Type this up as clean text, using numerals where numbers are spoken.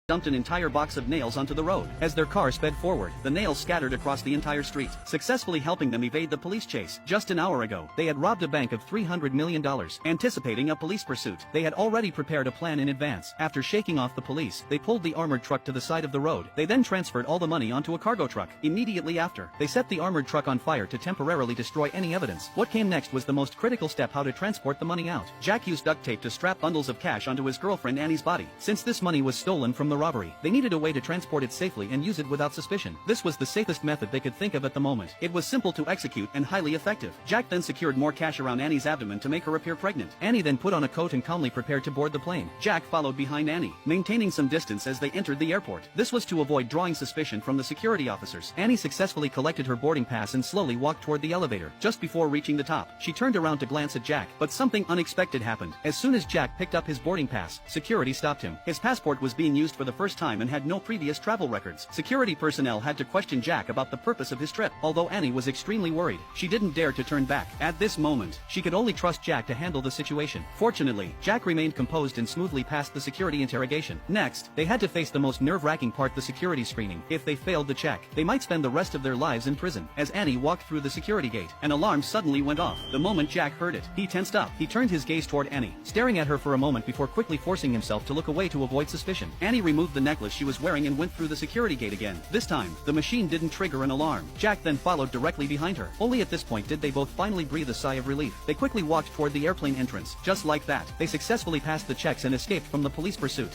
dumped an entire box of nails onto the road. As their car sped forward, the nails scattered across the entire street, successfully helping them evade the police chase. Just an hour ago, they had robbed a bank of $300 million. Anticipating a police pursuit, they had already prepared a plan in advance. After shaking off the police, they pulled the armored truck to the side of the road. They then transferred all the money onto a cargo truck. Immediately after, they set the armored truck on fire to temporarily destroy any evidence. What came next was the most critical step: how to transport the money out. Jack used duct tape to strap bundles of cash onto his girlfriend Annie's body. Since this money was stolen from the robbery, they needed a way to transport it safely and use it without suspicion. This was the safest method they could think of at the moment. It was simple to execute and highly effective. Jack then secured more cash around Annie's abdomen to make her appear pregnant. Annie then put on a coat and calmly prepared to board the plane. Jack followed behind Annie, maintaining some distance as they entered the airport. This was to avoid drawing suspicion from the security officers. Annie successfully collected her boarding pass and slowly walked toward the elevator. Just before reaching the top, she turned around to glance at Jack, but something unexpected happened. As soon as Jack picked up his boarding pass, security stopped him. His passport was being used for the first time and had no previous travel records. Security personnel had to question Jack about the purpose of his trip. Although Annie was extremely worried, she didn't dare to turn back. At this moment, she could only trust Jack to handle the situation. Fortunately, Jack remained composed and smoothly passed the security interrogation. Next, they had to face the most nerve-wracking part: the security screening. If they failed the check, they might spend the rest of their lives in prison. As Annie walked through the security gate, an alarm suddenly went off. The moment Jack heard it, he tensed up. He turned his gaze toward Annie, staring at her for a moment before quickly forcing himself to look away to avoid suspicion. Annie removed the necklace she was wearing and went through the security gate again. This time, the machine didn't trigger an alarm. Jack then followed directly behind her. Only at this point did they both finally breathe a sigh of relief. They quickly walked toward the airplane entrance. Just like that, they successfully passed the checks and escaped from the police pursuit.